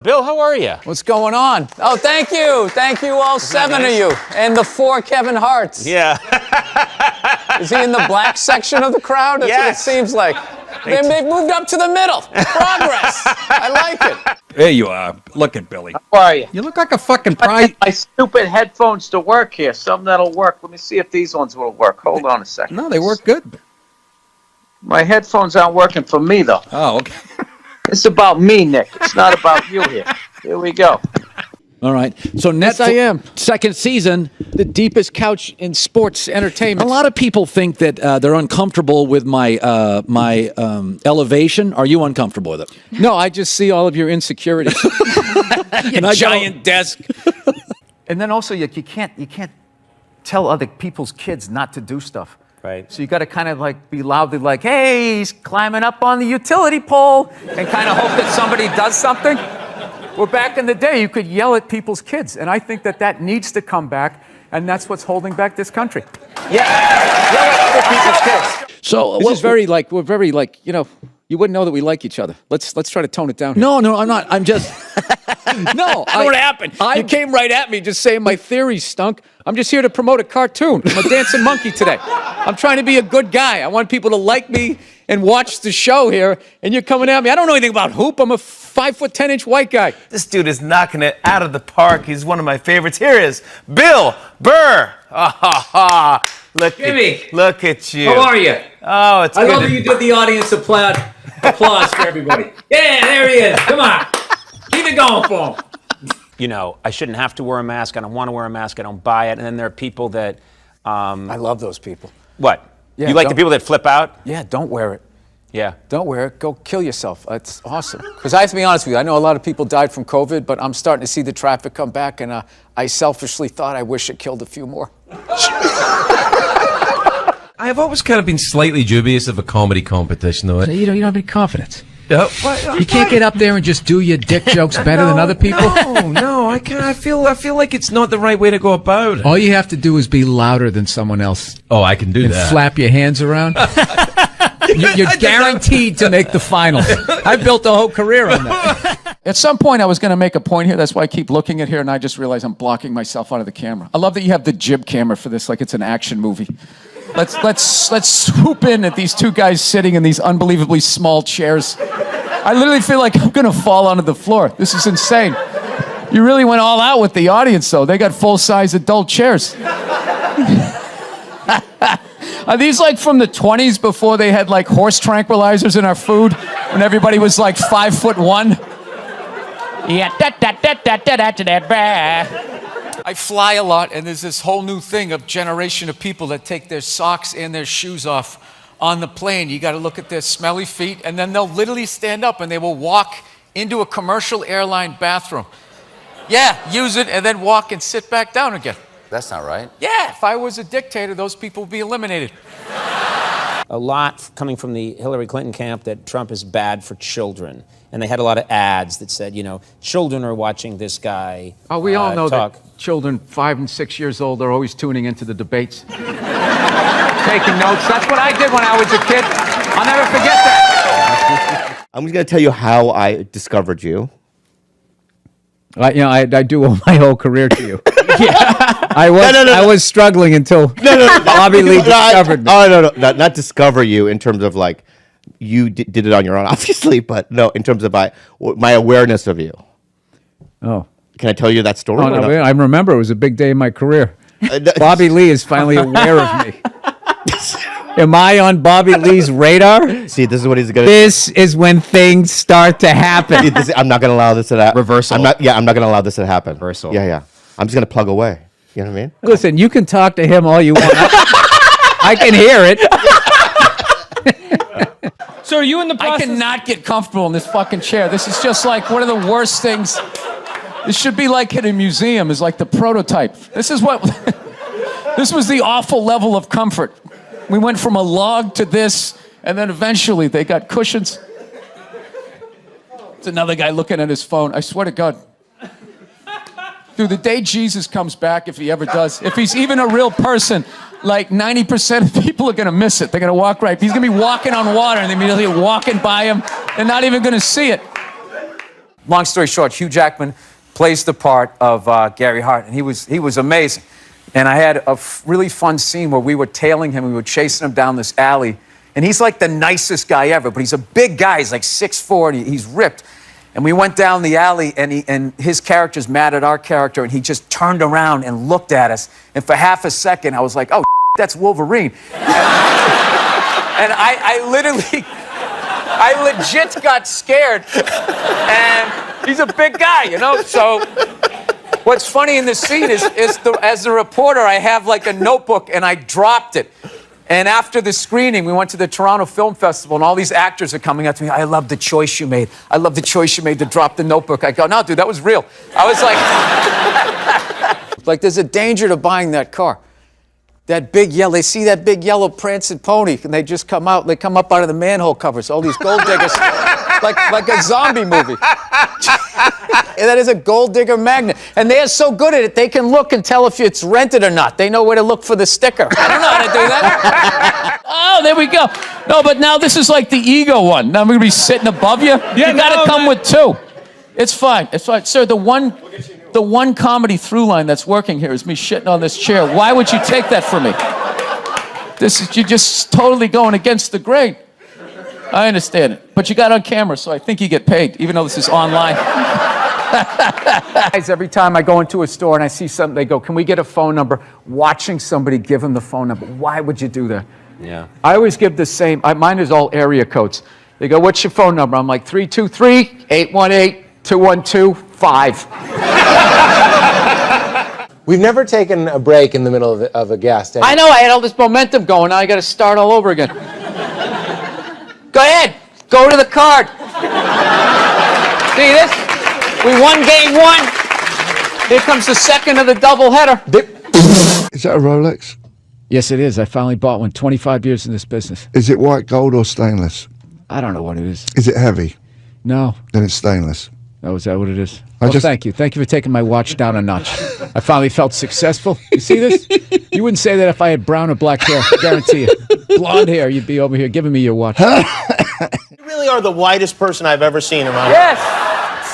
Bill, how are you? What's going on? Oh, thank you. Thank you, all seven of you. And the 4 Kevin Harts. Yeah. Is he in the black section of the crowd? That's yes. what it seems like. They've moved up to the middle. Progress. I like it. There you are. Look at Billy. How are you? You look like a fucking I prize. need my stupid headphones to work here. Something that'll work. Let me see if these ones will work. Hold on a second. No, they work good. My headphones aren't working for me, though. Oh, okay. It's about me, Nick. It's not about you here. Here we go. All right. So Yes, I am. second season. The deepest couch in sports entertainment. A lot of people think that they're uncomfortable with my elevation. Are you uncomfortable with it? No, I just see all of your insecurities. And a giant desk. And then also, you can't tell other people's kids not to do stuff. Right. So you got to kind of like be loudly like, hey, he's climbing up on the utility pole, and kind of hope that somebody does something. Well, back in the day, you could yell at people's kids, and I think that needs to come back, and that's what's holding back this country. Yeah, yell at other people's kids. So This is we're very like, you wouldn't know that we like each other. Let's try to tone it down here. No, I'm not. I'm just. No, I know what happened. You came right at me just saying my theories stunk. I'm just here to promote a cartoon. I'm a dancing monkey today. I'm trying to be a good guy. I want people to like me and watch the show here, and you're coming at me. I don't know anything about hoop. I'm a 5'10" white guy. This dude is knocking it out of the park. He's one of my favorites. Here is Bill Burr. Look at you. How are you? Oh, it's I good. love that you did the audience applause for everybody. Yeah, there he is. Come on. Keep it going for him. You know, I shouldn't have to wear a mask. I don't want to wear a mask. I don't buy it. And then there are people that... I love those people. What? Yeah, you like the people that flip out? Yeah, don't wear it. Yeah. Don't wear it. Go kill yourself. It's awesome. Because I have to be honest with you, I know a lot of people died from COVID, but I'm starting to see the traffic come back, and I selfishly thought I wish it killed a few more. I've always kind of been slightly dubious of a comedy competition, though. You don't have any confidence. No, You can't get up there and just do your dick jokes better than other people. No, I can't. I feel like it's not the right way to go about it. All you have to do is be louder than someone else Oh, I can do and that. flap your hands around. You're guaranteed to make the finals. I built a whole career on that. At some point, I was going to make a point here. That's why I keep looking at here, and I just realized I'm blocking myself out of the camera. I love that you have the jib camera for this, like it's an action movie. Let's swoop in at these two guys sitting in these unbelievably small chairs. I literally feel like I'm going to fall onto the floor. This is insane. You really went all out with the audience, though. They got full-size adult chairs. Are these like from the 20s before they had like horse tranquilizers in our food? When everybody was like 5'1"? Yeah, I fly a lot, and there's this whole new thing of generation of people that take their socks and their shoes off on the plane. You got to look at their smelly feet, and then they'll literally stand up and they will walk into a commercial airline bathroom. Yeah, use it and then walk and sit back down again. That's not right. Yeah, if I was a dictator, those people would be eliminated. A lot coming from the Hillary Clinton camp that Trump is bad for children. And they had a lot of ads that said, children are watching this guy Oh, we all know talk. that children 5 and 6 years old are always tuning into the debates. Taking notes. That's what I did when I was a kid. I'll never forget that. I'm just going to tell you how I discovered you. I do owe my whole career to you. I was struggling until Bobby Lee discovered me. Oh, no, not discover you in terms of like, you did it on your own, obviously, but no, in terms of my awareness of you. Oh. Can I tell you that story? Oh, no, I remember it was a big day in my career. Bobby Lee is finally aware of me. Am I on Bobby Lee's radar? See, this is what he's going to... This is when things start to happen. I'm not going to allow this to happen. Reversal. I'm not going to allow this to happen. Reversal. Yeah. I'm just going to plug away. You know what I mean? Listen, you can talk to him all you want. I can hear it. So are you in the process? I cannot get comfortable in this fucking chair. This is just like one of the worst things. This should be like in a museum, is like the prototype. This was the awful level of comfort. We went from a log to this, and then eventually they got cushions. It's another guy looking at his phone. I swear to God. Dude, the day Jesus comes back, if he ever does, if he's even a real person, like 90% of people are going to miss it. They're going to walk right. He's going to be walking on water, and they're immediately walking by him. They're not even going to see it. Long story short, Hugh Jackman plays the part of Gary Hart, and he was amazing. And I had a really fun scene where we were tailing him, we were chasing him down this alley, and he's like the nicest guy ever, but he's a big guy, he's like 6'4", and he's ripped. And we went down the alley, and his character's mad at our character, and he just turned around and looked at us, and for half a second, I was like, oh, that's Wolverine. And I legit got scared, and he's a big guy, you know, so... What's funny in this scene is as the reporter, I have like a notebook and I dropped it. And after the screening, we went to the Toronto Film Festival and all these actors are coming up to me. I love the choice you made. I love the choice you made to drop the notebook. I go, no, dude, that was real. I was like, there's a danger to buying that car. That big yellow, they see that big yellow prancing pony and they just come out, they come up out of the manhole covers. All these gold diggers, like a zombie movie. And that is a gold digger magnet. And they are so good at it, they can look and tell if it's rented or not. They know where to look for the sticker. I don't know how to do that. Oh, there we go. No, but now this is like the ego one. Now I'm going to be sitting above you. Yeah, you got to come with two. It's fine. It's fine. Sir, the one comedy through line that's working here is me shitting on this chair. Why would you take that from me? You're just totally going against the grain. I understand it. But you got on camera, so I think you get paid, even though this is online. Guys, every time I go into a store and I see something, they go, can we get a phone number? Watching somebody give them the phone number. Why would you do that? Yeah. I I always give the same, mine is all area codes. They go, what's your phone number? I'm like, 323-818-212-5. We've never taken a break in the middle of a guest. I know, I had all this momentum going. Now I got to start all over again. Go ahead. Go to the card. See this? We won game one. Here comes the second of the doubleheader. Is that a Rolex? Yes, it is. I finally bought one. 25 years in this business. Is it white gold or stainless? I don't know what it is. Is it heavy? No. Then it's stainless. Oh, is that what it is? Well, thank you. Thank you for taking my watch down a notch. I finally felt successful. You see this? You wouldn't say that if I had brown or black hair. I guarantee you. Blonde hair, you'd be over here giving me your watch. You really are the whitest person I've ever seen in my life. Yes.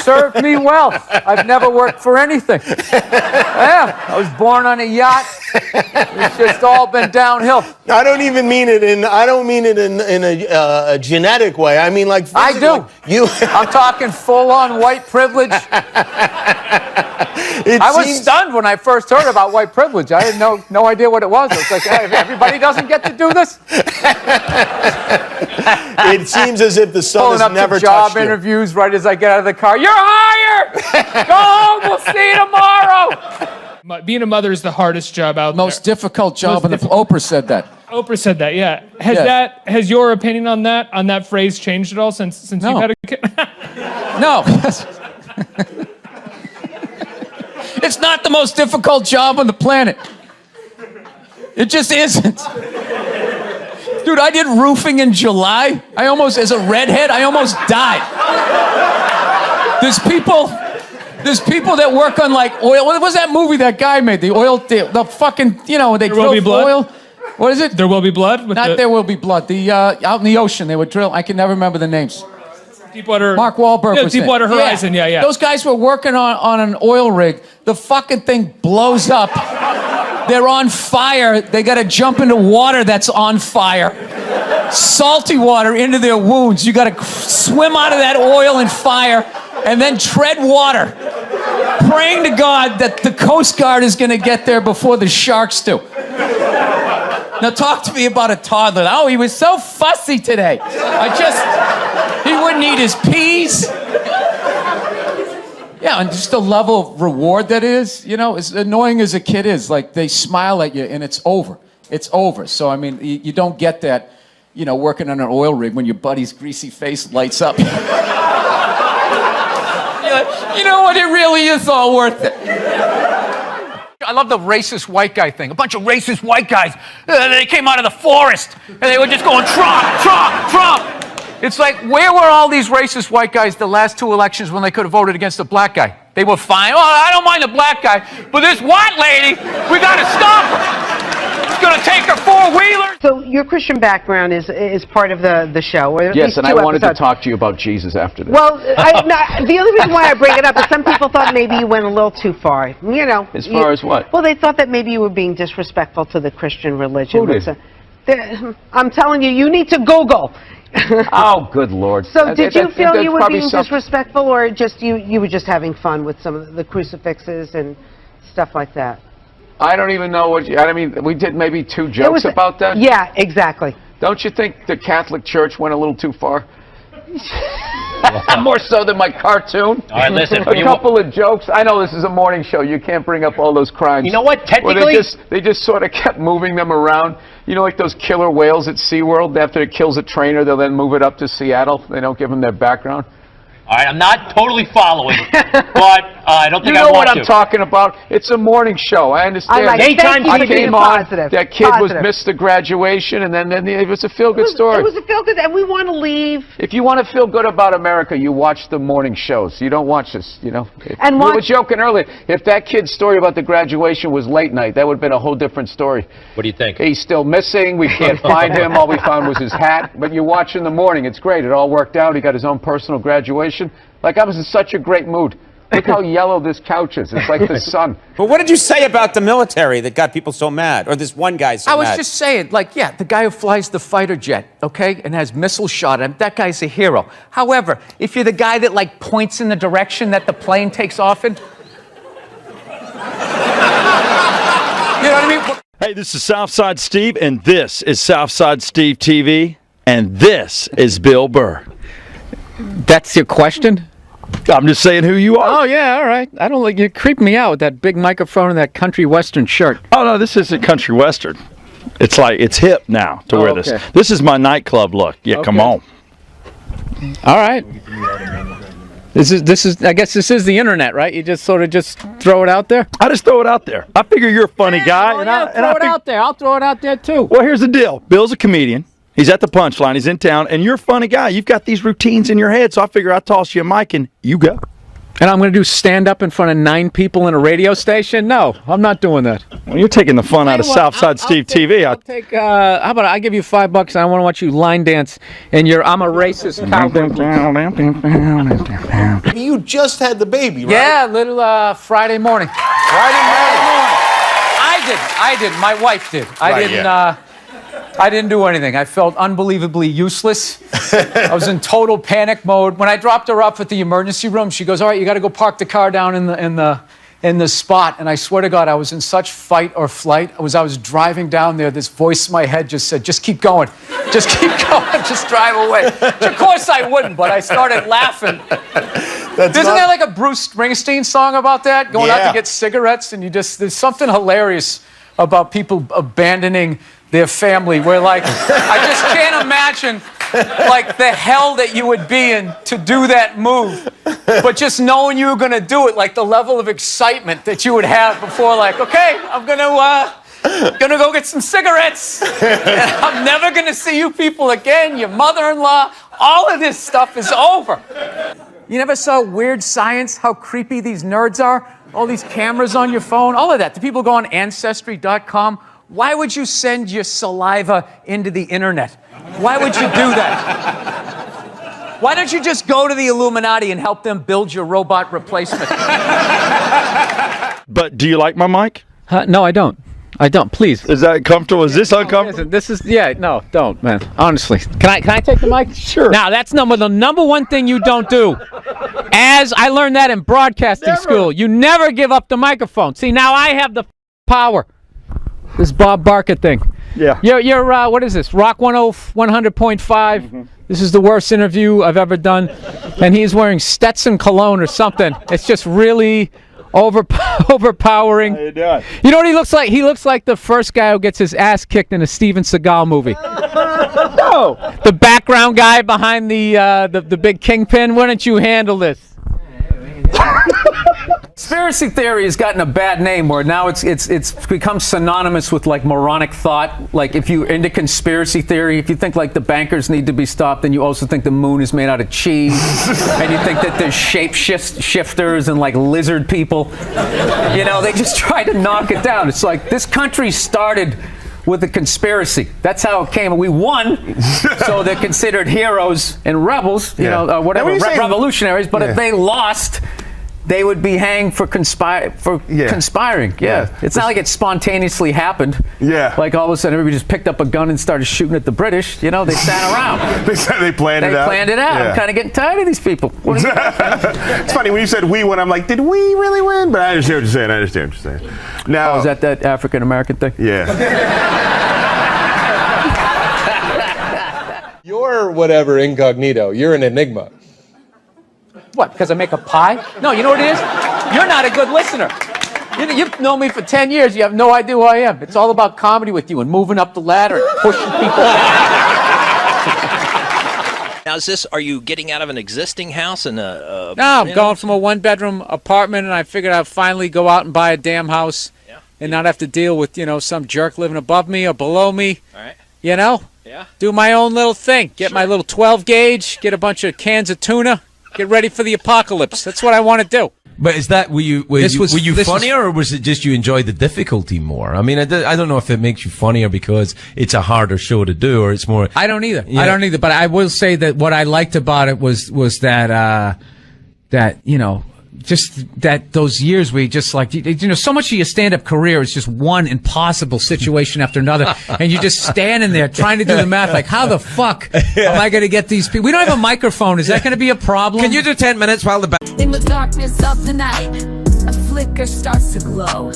Served me well. I've never worked for anything. Yeah, I was born on a yacht. It's just all been downhill. I don't even mean it in. I don't mean it in a genetic way. I mean like. I do. I'm talking full-on white privilege. I was stunned when I first heard about white privilege. I had no idea what it was. It's like, hey, everybody doesn't get to do this. It seems as if the sun has never touched you. Job interviews right as I get out of the car. You're hired. Go home. We'll see you tomorrow. Being a mother is the hardest job out there. Most difficult job, and Oprah said that. Oprah said that, yeah. Has your opinion on that phrase changed at all since you've had a kid? No. It's not the most difficult job on the planet. It just isn't. Dude, I did roofing in July. As a redhead, I almost died. There's people that work on like oil. What was that movie that guy made? The fucking, they drill oil. What is it? There Will Be Blood? There Will Be Blood. Out in the ocean, they would drill. I can never remember the names. Deepwater. Mark Wahlberg was Deepwater Horizon, yeah. Those guys were working on an oil rig. The fucking thing blows up. They're on fire. They got to jump into water that's on fire. Salty water into their wounds. You got to swim out of that oil and fire and then tread water, praying to God that the Coast Guard is going to get there before the sharks do. Now talk to me about a toddler. Oh, he was so fussy today. He wouldn't eat his peas. Yeah, and just the level of reward that is, as annoying as a kid is, like they smile at you and it's over. It's over. So, I mean, you don't get that, working on an oil rig when your buddy's greasy face lights up. You know what? It really is all worth it. I love the racist white guy thing. A bunch of racist white guys. They came out of the forest and they were just going, Trump, Trump, Trump. It's like, where were all these racist white guys the last two elections when they could have voted against a black guy? They were fine. Oh, I don't mind the black guy, but this white lady, we got to stop her. going to take her four-wheeler. So your Christian background is part of the show. Or at Yes, least and two I wanted episodes. to talk to you about Jesus after this. Well, the only reason why I bring it up is some people thought maybe you went a little too far. You know. As far as what? Well, they thought that maybe you were being disrespectful to the Christian religion. Who did? I'm telling you, you need to Google. Oh, good Lord. So did you feel you were probably being disrespectful, or just you were just having fun with some of the crucifixes and stuff like that? I don't even know what I mean, we did maybe 2 jokes about that? Yeah, exactly. Don't you think the Catholic Church went a little too far? More so than my cartoon. All right, listen. A couple of jokes. I know this is a morning show. You can't bring up all those crimes. You know what? Well, Technically, they just sort of kept moving them around. You know, like those killer whales at SeaWorld. After it kills a trainer, they'll then move it up to Seattle. They don't give them their background. all right, I'm not totally following, but I don't think You I know want what I'm talking about. It's a morning show. I understand. I like it. Thank you I for being came on. positive. That kid Positive. missed the graduation, and then it was a feel-good story. It was a feel-good, and we want to leave. If you want to feel good about America, you watch the morning shows. You don't watch this, you know. And we were watch- joking earlier. If that kid's story about the graduation was late night, that would have been a whole different story. What do you think? He's still missing. We can't find him. All we found was his hat. But you watch in the morning. It's great. It all worked out. He got his own personal graduation. Like, I was in such a great mood. Look how yellow this couch is. It's like the sun. But what did you say about the military that got people so mad? Or this one guy so I was mad? just saying, like, yeah, the guy who flies the fighter jet, okay, and has missile shot at him, that guy's a hero. However, if you're the guy that, like, points in the direction that the plane takes off in, you know what I mean? Hey, this is Southside Steve, and this is Southside Steve TV, and this is Bill Burr. That's your question? I'm just saying who you are. Oh, yeah, all right. I don't like you creep me out with that big microphone and that country western shirt. Oh, no, this isn't country western. It's like, it's hip now to wear this. okay. This is my nightclub look. Yeah, come on. All right. This is. I guess this is the internet, right? You just sort of just throw it out there. I just throw it out there. I figure you're a funny guy. Throw it out there. I'll throw it out there too. Well, here's the deal. Bill's a comedian. He's at the Punchline. He's in town, and you're a funny guy. You've got these routines in your head, so I figure I'll toss you a mic and you go. And I'm going to do stand up in front of 9 people in a radio station? No, I'm not doing that. Well, you're taking the fun out of Southside Steve TV. I'll take. How about I give you $5 and I want to watch you line dance and I'm a racist cowboy. You just had the baby, right? Yeah, little Friday morning. I did. My wife did. I didn't do anything. I felt unbelievably useless. I was in total panic mode. When I dropped her off at the emergency room, she goes, "All right, you got to go park the car down in the spot." And I swear to God, I was in such fight or flight. I was driving down there. This voice in my head just said, "Just keep going. Just keep going. Just drive away." Of course I wouldn't, but I started laughing. Isn't there like a Bruce Springsteen song about that? Going out to get cigarettes, and there's something hilarious about people abandoning their family, where like, I just can't imagine like the hell that you would be in to do that move, but just knowing you were gonna do it, like the level of excitement that you would have before, like, okay, I'm gonna go get some cigarettes, and I'm never gonna see you people again, your mother-in-law, all of this stuff is over. You never saw Weird Science, how creepy these nerds are? All these cameras on your phone, all of that. The people go on Ancestry.com. Why would you send your saliva into the internet? Why would you do that? Why don't you just go to the Illuminati and help them build your robot replacement? But do you like my mic? No, I don't. I don't. Please. Is that comfortable? Is this uncomfortable? This is. Yeah. No, don't, man. Honestly. Can I take the mic? Sure. Now that's the number one thing you don't do. As I learned that in broadcasting school, you never give up the microphone. See, now I have the power. This Bob Barker thing. Yeah. You're what is this? Rock 100.5. Mm-hmm. This is the worst interview I've ever done. And he's wearing Stetson cologne or something. It's just really overpowering. How you doing? You know what he looks like? He looks like the first guy who gets his ass kicked in a Steven Seagal movie. No. The background guy behind the big kingpin. Why don't you handle this? Conspiracy theory has gotten a bad name where now it's become synonymous with like moronic thought. Like if you're into conspiracy theory, if you think like the bankers need to be stopped, then you also think the moon is made out of cheese, and you think that there's shifters and like lizard people. You know, they just try to knock it down. It's like this country started with a conspiracy. That's how it came. We won, so they're considered heroes and rebels, you know, whatever, revolutionaries. But if they lost, they would be hanged for conspiring. Yeah. It's not like it spontaneously happened. Yeah. Like all of a sudden everybody just picked up a gun and started shooting at the British. You know, they sat around. they planned it out. They planned it out. Yeah. I'm kind of getting tired of these people. What do you It's funny when you said we won. I'm like, did we really win? But I understand what you're saying. Now, is that African American thing? Yeah. You're whatever incognito. You're an enigma. What, because I make a pie? No, you know what it is? You're not a good listener. You've known me for 10 years. You have no idea who I am. It's all about comedy with you and moving up the ladder and pushing people Now, are you getting out of an existing house and No, I'm going from a one-bedroom apartment, and I figured I'd finally go out and buy a damn house and not have to deal with, some jerk living above me or below me. All right. Yeah. Do my own little thing. Get my little 12 gauge, get a bunch of cans of tuna, get ready for the apocalypse. That's what I want to do. But is that, were you funnier, or was it just you enjoyed the difficulty more? I mean, I don't know if it makes you funnier because it's a harder show to do, or it's more. I don't either. Yeah. I don't either. But I will say that what I liked about it was that just that those years where you just so much of your stand-up career is just one impossible situation after another, and you're just standing there trying to do the math, like, how the fuck am I going to get these people? We don't have a microphone. Is that going to be a problem? Can you do 10 minutes while the In the darkness of the night, a flicker starts to glow.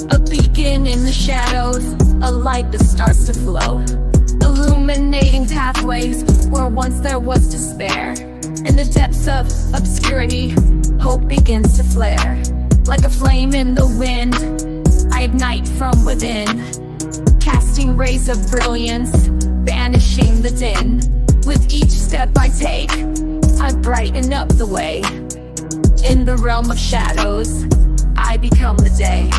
A beacon in the shadows, a light that starts to flow. Illuminating pathways where once there was despair. In the depths of obscurity, hope begins to flare. Like a flame in the wind, I ignite from within. Casting rays of brilliance, banishing the din. With each step I take, I brighten up the way. In the realm of shadows, I become the day.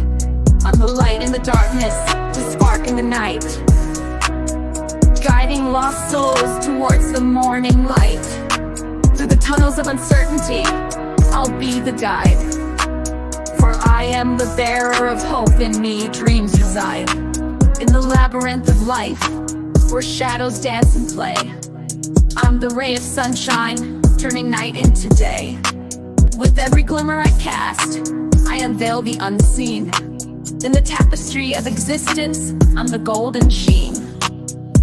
I'm the light in the darkness, the spark in the night. Guiding lost souls towards the morning light. Through the tunnels of uncertainty, I'll be the guide. For I am the bearer of hope, in me dreams reside. In the labyrinth of life, where shadows dance and play, I'm the ray of sunshine, turning night into day. With every glimmer I cast, I unveil the unseen. In the tapestry of existence, I'm the golden sheen.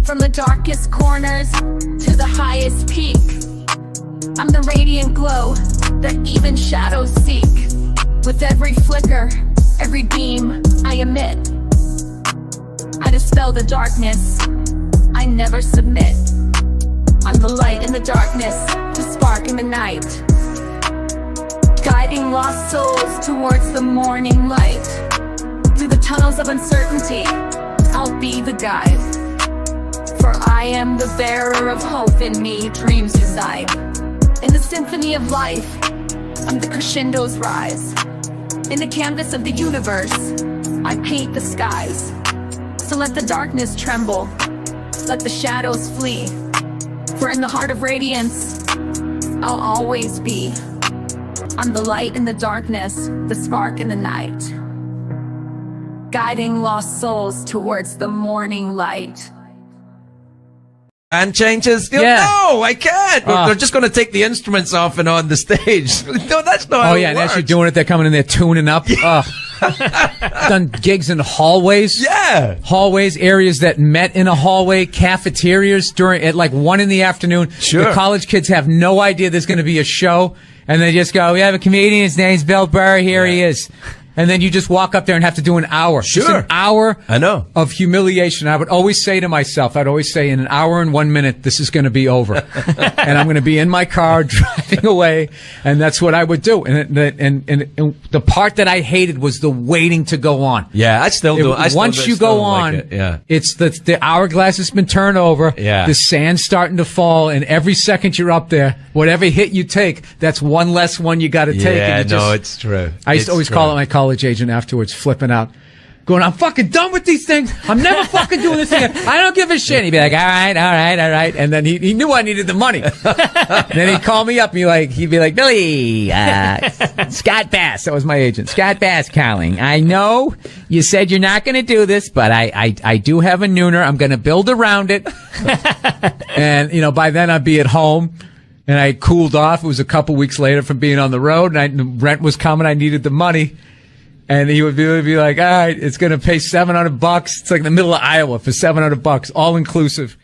From the darkest corners to the highest peak, I'm the radiant glow that even shadows seek. With every flicker, every beam I emit, I dispel the darkness, I never submit. I'm the light in the darkness, the spark in the night. Guiding lost souls towards the morning light. Through the tunnels of uncertainty, I'll be the guide. For I am the bearer of hope, in me dreams reside. In the symphony of life, I'm the crescendos rise. In the canvas of the universe, I paint the skies. So let the darkness tremble, let the shadows flee. For in the heart of radiance, I'll always be. I'm the light in the darkness, the spark in the night. Guiding lost souls towards the morning light. And changes. No, I can't. They're just going to take the instruments off and on the stage. No, that's not how it and works. as you're doing it, they're coming in there tuning up. Done gigs in hallways. Yeah. Hallways, areas that met in a hallway, cafeterias at like 1 p.m. Sure. The college kids have no idea there's going to be a show, and they just go, we have a comedian, his name's Bill Burr, here he is. And then you just walk up there and have to do an hour. Sure. Just an hour I know. of humiliation. I would always say to myself, in an hour and 1 minute, this is going to be over. And I'm going to be in my car driving away. And that's what I would do. And the part that I hated was the waiting to go on. Yeah, I still do. Once you go on, it's the hourglass has been turned over. Yeah. The sand's starting to fall. And every second you're up there, whatever hit you take, that's one less one you got to take. Yeah, and no, it's true. I used to always call it my college agent afterwards, flipping out. going, I'm fucking done with these things. I'm never fucking doing this again. I don't give a shit. He'd be like, all right. And then he knew I needed the money. Then he'd call me up and he'd be like, Billy, Scott Bass. That was my agent. Scott Bass calling. I know you said you're not going to do this, but I do have a nooner. I'm going to build around it. And, by then I'd be at home. And I cooled off. It was a couple weeks later from being on the road, and the rent was coming. I needed the money. And he would be like, all right, it's going to pay $700. It's like in the middle of Iowa for $700, all inclusive.